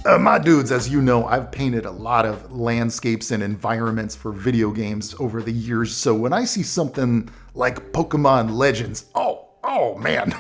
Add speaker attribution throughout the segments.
Speaker 1: My dudes, as you know, I've painted a lot of landscapes and environments for video games over the years, so when I see something like Pokemon Legends, oh man,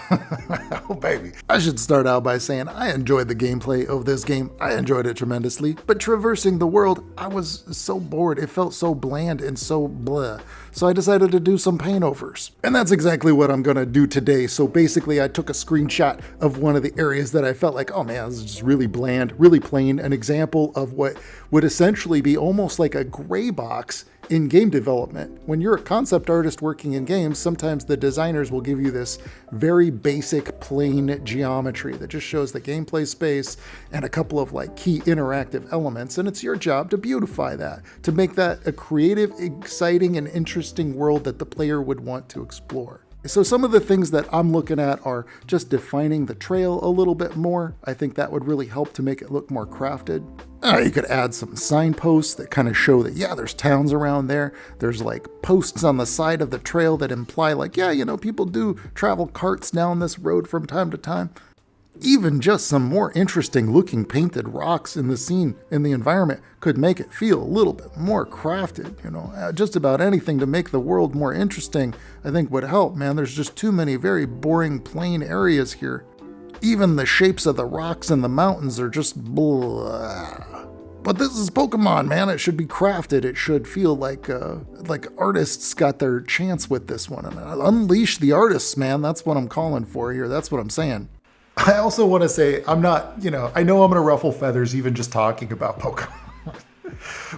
Speaker 1: oh baby. I should start out by saying I enjoyed the gameplay of this game. I enjoyed it tremendously, but traversing the world, I was so bored. It felt so bland and so blah. So I decided to do some paint overs. And that's exactly what I'm gonna do today. So basically I took a screenshot of one of the areas that I felt like, oh man, this is just really bland, really plain, an example of what would essentially be almost like a gray box in game development. When you're a concept artist working in games, sometimes the designers will give you this very basic plain geometry that just shows the gameplay space and a couple of like key interactive elements, and it's your job to beautify that, to make that a creative, exciting, and interesting world that the player would want to explore. So some of the things that I'm looking at are just defining the trail a little bit more. I think that would really help to make it look more crafted. You could add some signposts that kind of show that, yeah, there's towns around there. There's like posts on the side of the trail that imply like, yeah, you know, people do travel carts down this road from time to time. Even just some more interesting looking painted rocks in the scene, in the environment, could make it feel a little bit more crafted. You know, just about anything to make the world more interesting, I think would help, man. There's just too many very boring, plain areas here. Even the shapes of the rocks and the mountains are just blah. But this is Pokemon, man. It should be crafted. It should feel like artists got their chance with this one. And unleash the artists, man. That's what I'm calling for here. That's what I'm saying. I also want to say, I'm not, I know I'm going to ruffle feathers even just talking about Pokemon.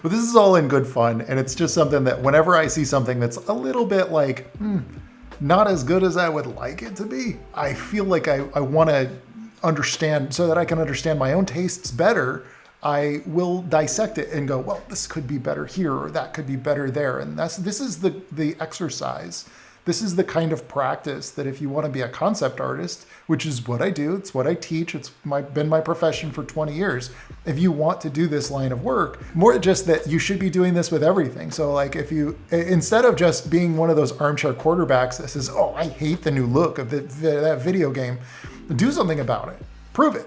Speaker 1: But this is all in good fun, and it's just something that whenever I see something that's a little bit like, not as good as I would like it to be, I feel like I want to understand, so that I can understand my own tastes better, I will dissect it and go, well, this could be better here, or that could be better there. And this is the exercise. This is the kind of practice that if you want to be a concept artist, which is what I do, it's what I teach, it's been my profession for 20 years. If you want to do this line of work, more just that you should be doing this with everything. So like if you, instead of just being one of those armchair quarterbacks that says, oh, I hate the new look of that video game, do something about it. Prove it.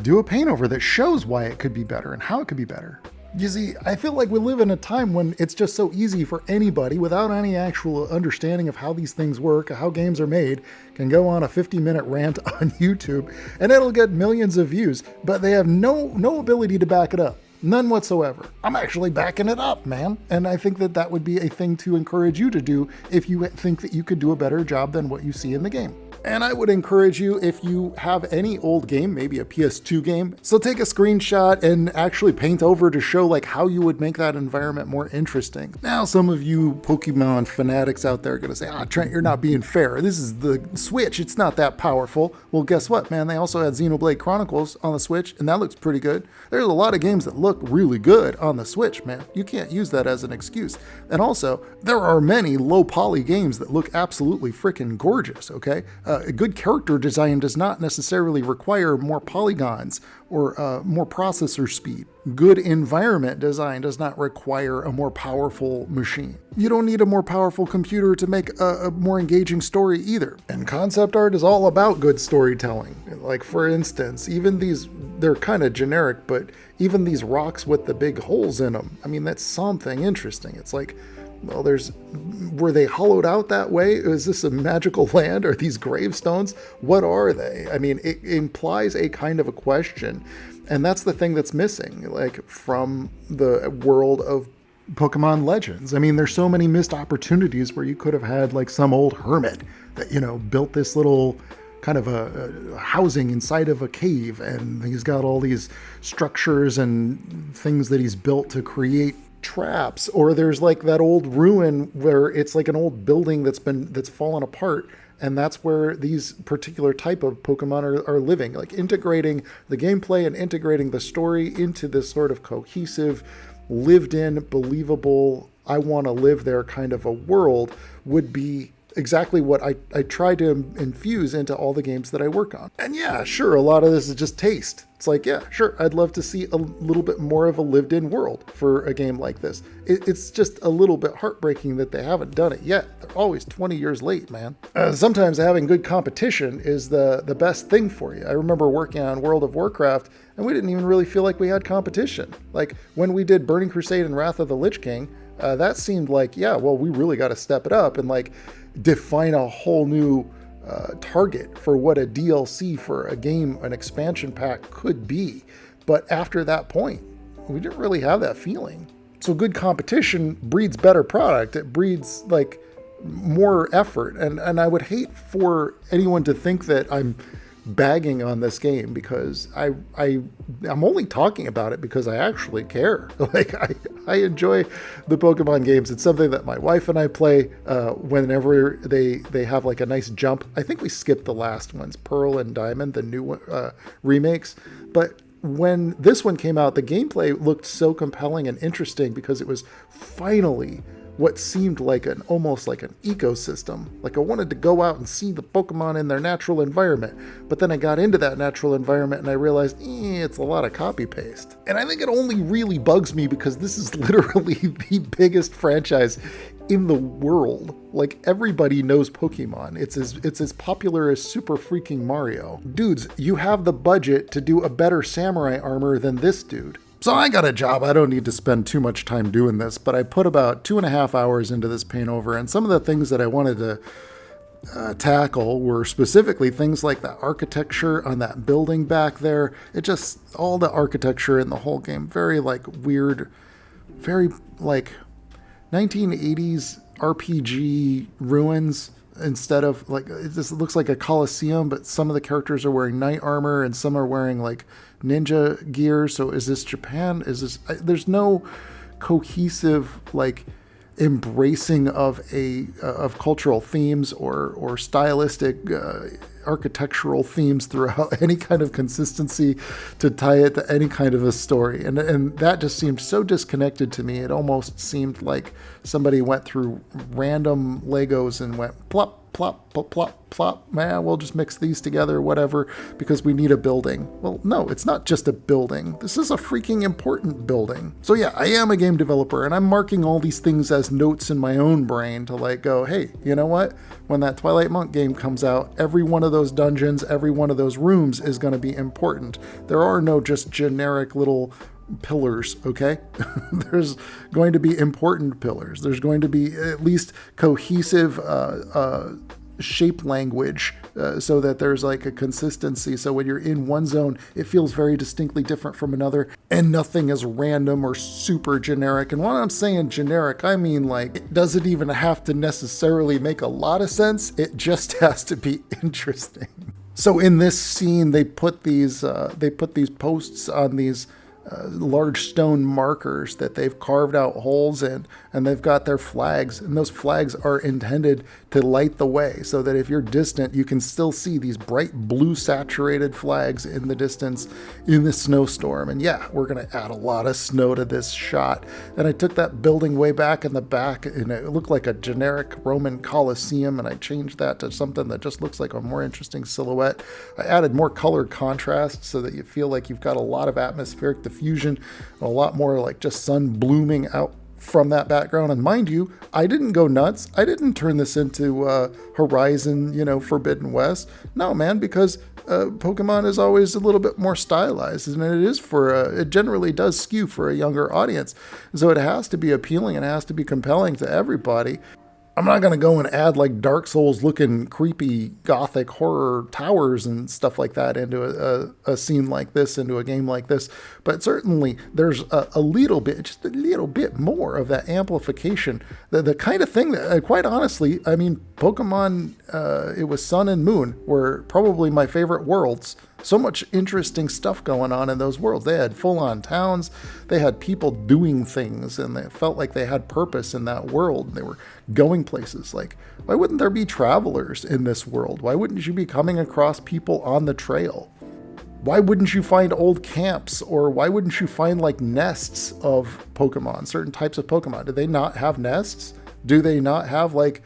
Speaker 1: Do a paint over that shows why it could be better and how it could be better. You see, I feel like we live in a time when it's just so easy for anybody without any actual understanding of how these things work, how games are made, can go on a 50-minute rant on YouTube and it'll get millions of views, but they have no ability to back it up. None whatsoever. I'm actually backing it up, man. And I think that would be a thing to encourage you to do if you think that you could do a better job than what you see in the game. And I would encourage you, if you have any old game, maybe a PS2 game, so take a screenshot and actually paint over to show like how you would make that environment more interesting. Now, some of you Pokemon fanatics out there are going to say, Trent, you're not being fair. This is the Switch. It's not that powerful. Well, guess what, man? They also had Xenoblade Chronicles on the Switch, and that looks pretty good. There's a lot of games that look really good on the Switch, man. You can't use that as an excuse. And also, there are many low poly games that look absolutely freaking gorgeous, okay? A good character design does not necessarily require more polygons or more processor speed. Good environment design does not require a more powerful machine. You don't need a more powerful computer to make a more engaging story either. And concept art is all about good storytelling. Like for instance, even these, they're kind of generic, but even these rocks with the big holes in them, I mean, that's something interesting. It's like, well, were they hollowed out that way? Is this a magical land? Are these gravestones? What are they? I mean, it implies a kind of a question. And that's the thing that's missing, like from the world of Pokemon Legends. I mean, there's so many missed opportunities where you could have had like some old hermit that, built this little kind of a housing inside of a cave. And he's got all these structures and things that he's built to create traps. Or there's like that old ruin where it's like an old building that's fallen apart, and that's where these particular type of Pokemon are living, like integrating the gameplay and integrating the story into this sort of cohesive, lived in, believable, I want to live there kind of a world would be exactly what I try to infuse into all the games that I work on. And yeah, sure, a lot of this is just taste. It's like, yeah, sure, I'd love to see a little bit more of a lived-in world for a game like this. It's just a little bit heartbreaking that they haven't done it yet. They're always 20 years late, man. Sometimes having good competition is the best thing for you. I remember working on World of Warcraft, and we didn't even really feel like we had competition. Like, when we did Burning Crusade and Wrath of the Lich King, that seemed like, yeah, well, we really got to step it up and like define a whole new target for what a DLC for a game, an expansion pack could be. But after that point, we didn't really have that feeling. So good competition breeds better product. It breeds like more effort. And I would hate for anyone to think that I'm bagging on this game, because I'm only talking about it because I actually care. Like I enjoy the Pokemon games. It's something that my wife and I play whenever they have like a nice jump. I think we skipped the last ones, Pearl and Diamond, the new remakes. But when this one came out, the gameplay looked so compelling and interesting because it was finally what seemed like almost like an ecosystem. Like I wanted to go out and see the Pokemon in their natural environment. But then I got into that natural environment and I realized, it's a lot of copy paste. And I think it only really bugs me because this is literally the biggest franchise in the world. Like everybody knows Pokemon. It's as popular as Super freaking Mario. Dudes, you have the budget to do a better samurai armor than this dude. So I got a job. I don't need to spend too much time doing this, but I put about 2.5 hours into this paint over, and some of the things that I wanted to tackle were specifically things like the architecture on that building back there. It just, all the architecture in the whole game, very like weird, very like 1980s RPG ruins. Instead of like, it just looks like a coliseum, but some of the characters are wearing knight armor and some are wearing like ninja gear. So is this Japan? Is this, there's no cohesive like embracing of of cultural themes or stylistic architectural themes throughout, any kind of consistency to tie it to any kind of a story. And that just seemed so disconnected to me. It almost seemed like somebody went through random Legos and went plop, plop, plop, plop, plop. Man, we'll just mix these together, whatever, because we need a building. Well, no, it's not just a building. This is a freaking important building. So yeah, I am a game developer and I'm marking all these things as notes in my own brain to like go, hey, you know what? When that Twilight Monk game comes out, every one of those dungeons, every one of those rooms is going to be important. There are no just generic little pillars, okay? There's going to be important pillars. There's going to be at least cohesive shape language so that there's like a consistency. So when you're in one zone, it feels very distinctly different from another, and nothing is random or super generic. And when I'm saying generic, I mean like it doesn't even have to necessarily make a lot of sense. It just has to be interesting. So in this scene, they put these posts on these large stone markers that they've carved out holes in, and they've got their flags, and those flags are intended to light the way so that if you're distant, you can still see these bright blue saturated flags in the distance in the snowstorm. And yeah, we're going to add a lot of snow to this shot. And I took that building way back in the back, and it looked like a generic Roman Colosseum, and I changed that to something that just looks like a more interesting silhouette. I added more color contrast so that you feel like you've got a lot of atmospheric diffusion, a lot more like just sun blooming out from that background. And mind you, I didn't go nuts. I didn't turn this into Horizon, Forbidden West. No, man, because Pokemon is always a little bit more stylized, and it generally does skew for a younger audience. So it has to be appealing and it has to be compelling to everybody. I'm not going to go and add like Dark Souls looking creepy gothic horror towers and stuff like that into a scene like this, into a game like this. But certainly there's a little bit, just a little bit more of that amplification. The kind of thing that, quite honestly, I mean, Pokemon, it was Sun and Moon were probably my favorite worlds. So much interesting stuff going on in those worlds. They had full-on towns. They had people doing things, and they felt like they had purpose in that world. They were going places. Like, why wouldn't there be travelers in this world? Why wouldn't you be coming across people on the trail? Why wouldn't you find old camps? Or why wouldn't you find like nests of Pokemon, certain types of Pokemon? Do they not have nests? Do they not have like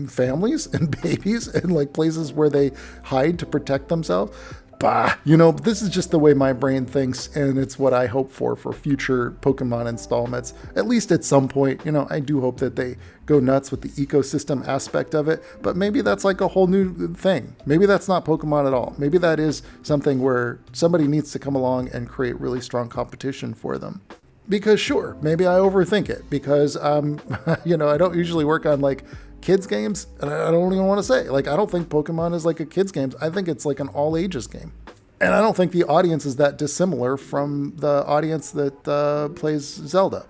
Speaker 1: families and babies and like places where they hide to protect themselves. Bah, you know, this is just the way my brain thinks, and it's what I hope for future Pokemon installments. At least at some point, you know, I do hope that they go nuts with the ecosystem aspect of it, but maybe that's like a whole new thing. Maybe that's not Pokemon at all. Maybe that is something where somebody needs to come along and create really strong competition for them. Because sure, maybe I overthink it because, you know, I don't usually work on like kids games, and I don't even want to say, like, I don't think Pokemon is like a kids game. I think it's like an all ages game. And I don't think the audience is that dissimilar from the audience that plays Zelda.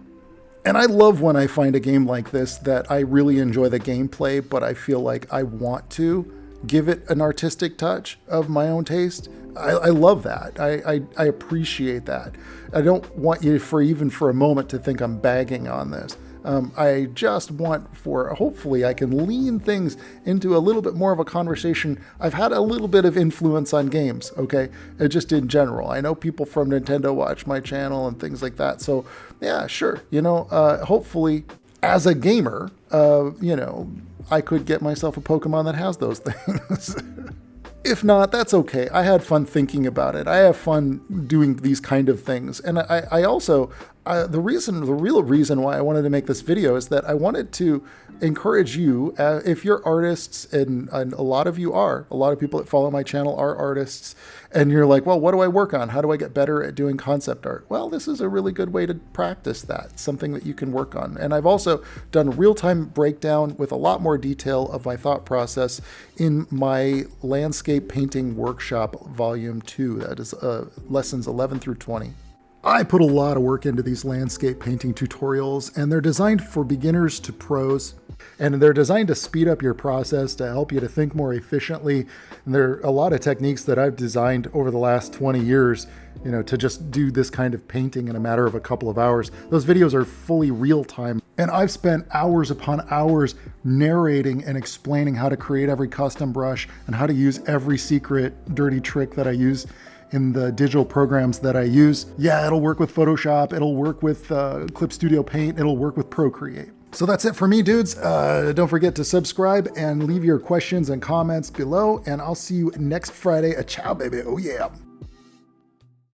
Speaker 1: And I love when I find a game like this that I really enjoy the gameplay, but I feel like I want to give it an artistic touch of my own taste. I love that. I appreciate that. I don't want you even for a moment to think I'm bagging on this. I just want hopefully I can lean things into a little bit more of a conversation. I've had a little bit of influence on games, okay? Just in general. I know people from Nintendo watch my channel and things like that. So yeah, sure. You know, hopefully as a gamer, you know, I could get myself a Pokemon that has those things. If not, that's okay. I had fun thinking about it. I have fun doing these kind of things. And I also, the real reason why I wanted to make this video is that I wanted to encourage you, if you're artists, and a lot of you are, a lot of people that follow my channel are artists, and you're like, well, what do I work on? How do I get better at doing concept art? Well, this is a really good way to practice that, something that you can work on. And I've also done real-time breakdown with a lot more detail of my thought process in my landscape painting workshop volume 2. That is lessons 11 through 20. I put a lot of work into these landscape painting tutorials, and they're designed for beginners to pros, and they're designed to speed up your process, to help you to think more efficiently. And there are a lot of techniques that I've designed over the last 20 years, you know, to just do this kind of painting in a matter of a couple of hours. Those videos are fully real time, and I've spent hours upon hours narrating and explaining how to create every custom brush and how to use every secret dirty trick that I use in the digital programs that I use. Yeah, it'll work with Photoshop, it'll work with Clip Studio Paint, it'll work with Procreate. So that's it for me, dudes. Don't forget to subscribe and leave your questions and comments below, and I'll see you next Friday. Ciao, baby. Oh yeah.